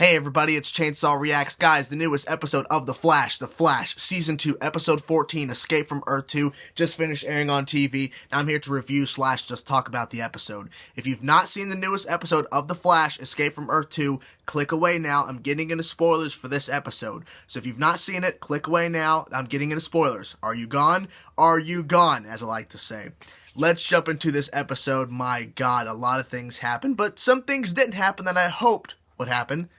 Hey everybody, it's Chainsaw Reacts. Guys, the newest episode of The Flash, Season 2, Episode 14, Escape from Earth 2, just finished airing on TV. Now I'm here to review / just talk about the episode. If you've not seen the newest episode of The Flash, Escape from Earth 2, click away now. I'm getting into spoilers for this episode. So if you've not seen it, click away now. I'm getting into spoilers. Are you gone? Are you gone, as I like to say. Let's jump into this episode. My God, a lot of things happened, but some things didn't happen that I hoped would happen.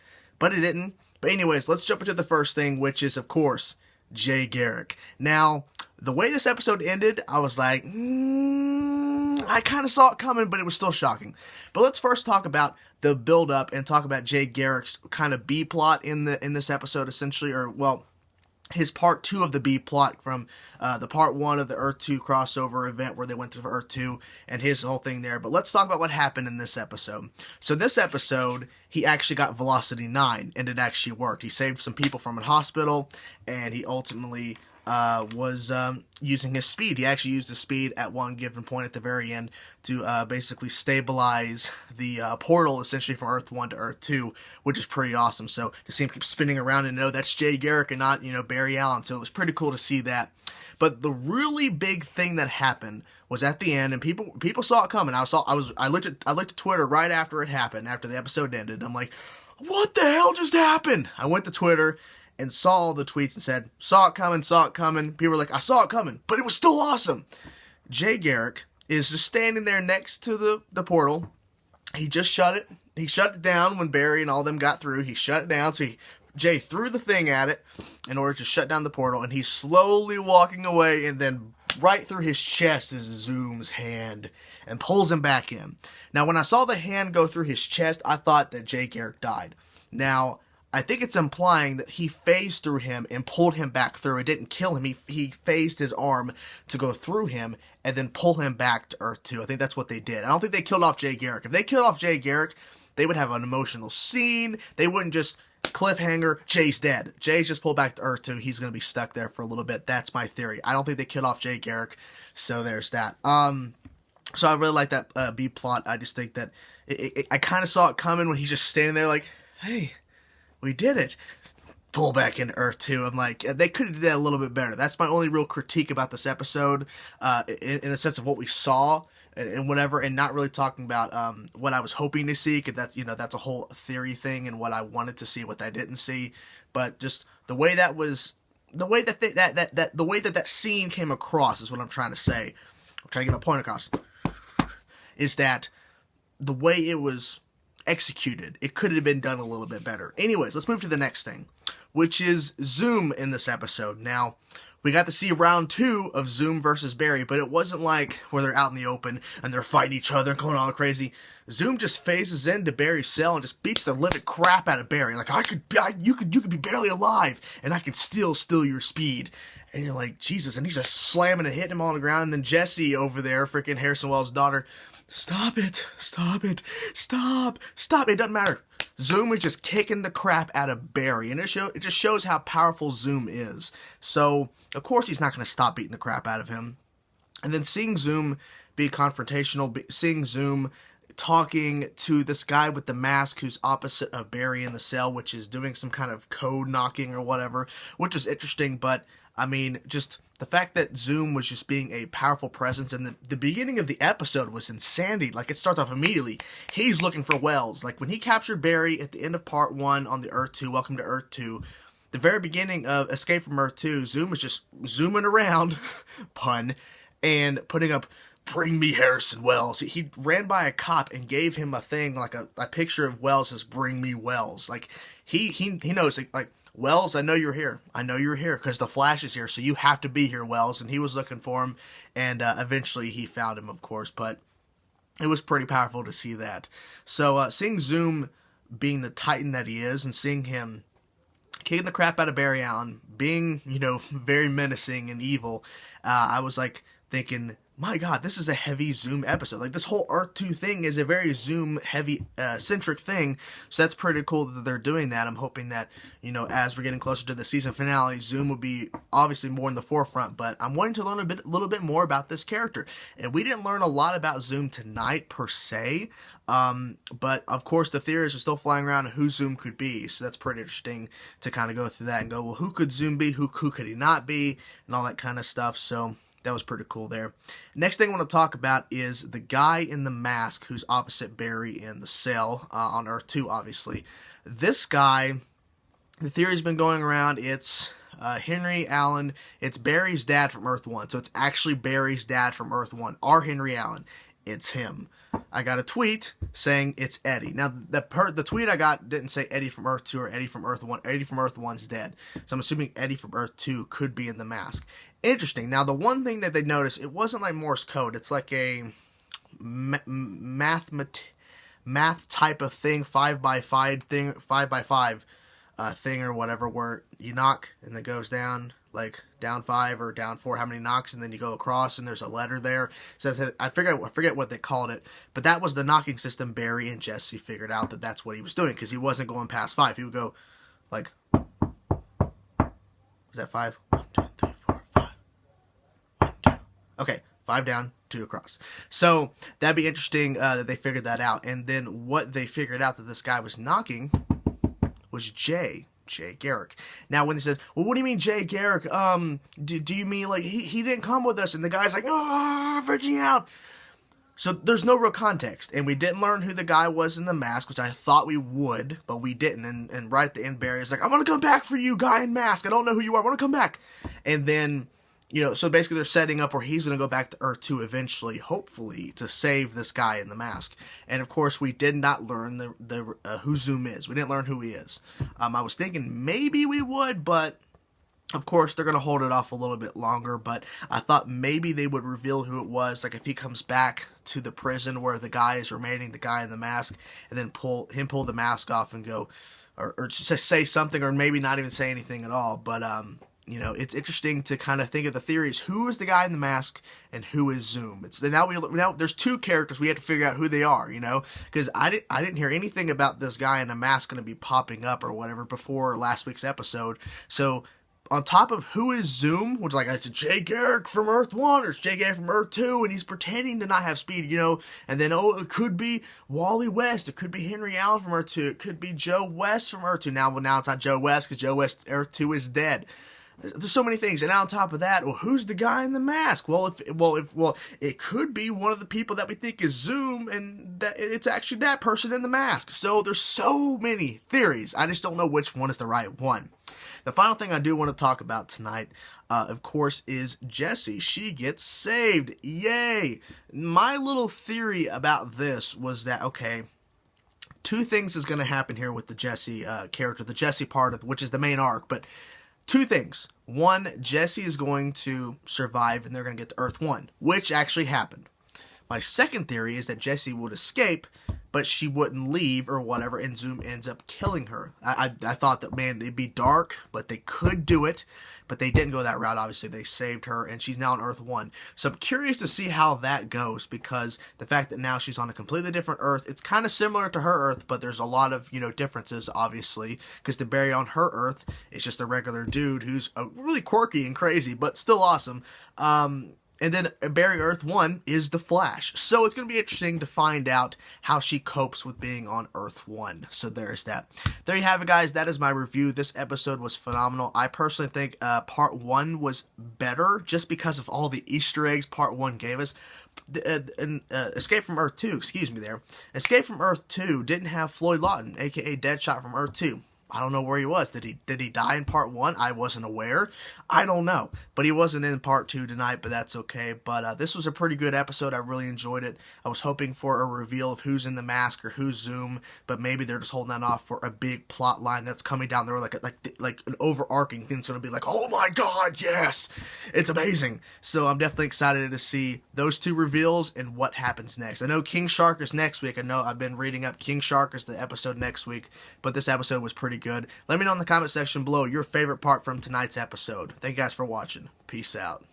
But it didn't. But anyways, let's jump into the first thing, which is, of course, Jay Garrick. Now, the way this episode ended, I was like, I kind of saw it coming, but it was still shocking. But let's first talk about the build-up and talk about Jay Garrick's kind of B-plot in this episode, essentially, or, well, his part 2 of the B-plot from the part 1 of the Earth 2 crossover event where they went to Earth 2 and his whole thing there. But let's talk about what happened in this episode. So this episode, he actually got Velocity 9, and it actually worked. He saved some people from a hospital, and he ultimately was using his speed. He actually used his speed at one given point at the very end to basically stabilize the portal, essentially, from Earth 1 to Earth 2, which is pretty awesome. So to see him keep spinning around and know that's Jay Garrick and not, Barry Allen. So it was pretty cool to see that. But the really big thing that happened was at the end, and people saw it coming. I looked at Twitter right after it happened, after the episode ended. I'm like, what the hell just happened? I went to Twitter and saw all the tweets and said, saw it coming. People were like, I saw it coming, but it was still awesome. Jay Garrick is just standing there next to the portal. He just shut it. He shut it down when Barry and all them got through. He shut it down, so Jay threw the thing at it in order to shut down the portal, and he's slowly walking away, and then right through his chest is Zoom's hand and pulls him back in. Now, when I saw the hand go through his chest, I thought that Jay Garrick died. Now, I think it's implying that he phased through him and pulled him back through. It didn't kill him. He phased his arm to go through him and then pull him back to Earth 2. I think that's what they did. I don't think they killed off Jay Garrick. If they killed off Jay Garrick, they would have an emotional scene. They wouldn't just cliffhanger, Jay's dead. Jay's just pulled back to Earth 2. He's going to be stuck there for a little bit. That's my theory. I don't think they killed off Jay Garrick. So there's that. So I really like that B-plot. I just think that I kind of saw it coming when he's just standing there like, hey, we did it. Pull back into Earth 2. I'm like, they could have did that a little bit better. That's my only real critique about this episode, in the sense of what we saw and whatever, and not really talking about what I was hoping to see, because that's a whole theory thing, and what I wanted to see, what I didn't see. But just the way that that scene came across is what I'm trying to say. I'm trying to get my point across. Is that the way it was executed, it could have been done a little bit better. Anyways, let's move to the next thing, which is Zoom in this episode. Now, we got to see round 2 of Zoom versus Barry, but it wasn't like where they're out in the open and they're fighting each other and going all crazy. Zoom just phases into Barry's cell and just beats the living crap out of Barry. Like, you could be barely alive, and I can still steal your speed. And you're like, Jesus, and he's just slamming and hitting him on the ground. And then Jesse over there, freaking Harrison Wells' daughter, stop it, stop. It doesn't matter. Zoom is just kicking the crap out of Barry, and it just shows how powerful Zoom is. So, of course, he's not going to stop beating the crap out of him. And then seeing Zoom be confrontational, seeing Zoom talking to this guy with the mask who's opposite of Barry in the cell, which is doing some kind of code knocking or whatever, which is interesting. But I mean, just the fact that Zoom was just being a powerful presence, and the beginning of the episode was insanity. Like, it starts off immediately. He's looking for Wells. Like, when he captured Barry at the end of part 1 on the Earth 2, Welcome to Earth 2, the very beginning of Escape from Earth 2, Zoom was just zooming around, pun, and putting up, bring me Harrison Wells. He ran by a cop and gave him a thing, like a picture of Wells says, bring me Wells. Like, he knows, like, Wells, I know you're here. I know you're here because the Flash is here, so you have to be here, Wells. And he was looking for him, and eventually he found him, of course. But it was pretty powerful to see that. So seeing Zoom being the Titan that he is, and seeing him kicking the crap out of Barry Allen, being, very menacing and evil, I was like, thinking, my God, this is a heavy Zoom episode. Like, this whole Earth 2 thing is a very Zoom heavy centric thing. So that's pretty cool that they're doing that. I'm hoping that, you know, as we're getting closer to the season finale, Zoom will be obviously more in the forefront. But I'm wanting to learn a little bit more about this character. And we didn't learn a lot about Zoom tonight per se. But of course the theories are still flying around who Zoom could be. So that's pretty interesting to kind of go through that and go, well, who could Zoom be? Who could he not be? And all that kind of stuff. So that was pretty cool there. Next thing I want to talk about is the guy in the mask who's opposite Barry in the cell on Earth 2, obviously. This guy, the theory's been going around, it's Henry Allen. It's Barry's dad from Earth 1. So it's actually Barry's dad from Earth 1, our Henry Allen. It's him. I got a tweet saying it's Eddie. Now, the tweet I got didn't say Eddie from Earth 2 or Eddie from Earth 1. Eddie from Earth 1's dead. So I'm assuming Eddie from Earth 2 could be in the mask. Interesting. Now, the one thing that they noticed, it wasn't like Morse code. It's like a math type of thing, 5x5 thing, 5x5 thing or whatever, where you knock and it goes down, like down 5 or down 4, how many knocks, and then you go across and there's a letter there. So I forget what they called it, but that was the knocking system. Barry and Jesse figured out that that's what he was doing, because he wasn't going past 5. He would go like, was that 5? 1, 2, 3, 4, 5. 1, 2. Okay, 5 down, 2 across. So that'd be interesting that they figured that out. And then what they figured out that this guy was knocking was Jay Garrick. Now, when they said, well, what do you mean Jay Garrick? Do you mean like he didn't come with us? And the guy's like, oh, freaking out. So there's no real context, and we didn't learn who the guy was in the mask, which I thought we would, but we didn't. And right at the end, Barry's like, I'm gonna come back for you, guy in mask. I don't know who you are. I want to come back. And then, you know, so basically they're setting up where he's going to go back to Earth 2 eventually, hopefully, to save this guy in the mask. And of course, we did not learn who Zoom is. We didn't learn who he is. I was thinking maybe we would, but of course they're going to hold it off a little bit longer. But I thought maybe they would reveal who it was, like if he comes back to the prison where the guy is remaining, the guy in the mask, and then pull the mask off and go, or just say something, or maybe not even say anything at all. But you know, it's interesting to kind of think of the theories. Who is the guy in the mask and who is Zoom? It's now there's two characters. We have to figure out who they are, you know, because I didn't hear anything about this guy in the mask going to be popping up or whatever before last week's episode. So on top of who is Zoom, which like it's Jay Garrick from Earth 1 or it's Jay Garrick from Earth 2, and he's pretending to not have speed, you know, and then, oh, it could be Wally West, it could be Henry Allen from Earth 2, it could be Joe West from Earth 2. Now it's not Joe West, because Joe West Earth 2 is dead. There's so many things, and on top of that, well, who's the guy in the mask? Well, it could be one of the people that we think is Zoom, and that it's actually that person in the mask. So there's so many theories. I just don't know which one is the right one. The final thing I do want to talk about tonight, of course, is Jessie. She gets saved. Yay! My little theory about this was that, okay, two things is going to happen here with the Jessie character, the Jessie part of which is the main arc, but two things. One, Jessie is going to survive and they're going to get to Earth 1, which actually happened. My second theory is that Jessie would escape, but she wouldn't leave or whatever, and Zoom ends up killing her. I thought that, man, it'd be dark, but they could do it, but they didn't go that route. Obviously, they saved her, and she's now on Earth 1. So I'm curious to see how that goes, because the fact that now she's on a completely different Earth, it's kind of similar to her Earth, but there's a lot of, you know, differences, obviously, because the Barry on her Earth is just a regular dude who's really quirky and crazy, but still awesome. And then Barry Earth 1 is the Flash. So it's going to be interesting to find out how she copes with being on Earth 1. So there's that. There you have it, guys. That is my review. This episode was phenomenal. I personally think Part 1 was better just because of all the Easter eggs Part 1 gave us. Escape from Earth 2, excuse me there. Escape from Earth 2 didn't have Floyd Lawton, a.k.a. Deadshot from Earth 2. I don't know where he was. Did he die in Part 1? I wasn't aware. I don't know. But he wasn't in Part 2 tonight, but that's okay. But this was a pretty good episode. I really enjoyed it. I was hoping for a reveal of who's in the mask or who's Zoom, but maybe they're just holding that off for a big plot line that's coming down there, like an overarching thing. It's going to be like, oh my god, yes! It's amazing. So I'm definitely excited to see those two reveals and what happens next. I know King Shark is next week. I know I've been reading up. King Shark is the episode next week, but this episode was pretty good. Let me know in the comment section below your favorite part from tonight's episode. Thank you guys for watching. Peace out.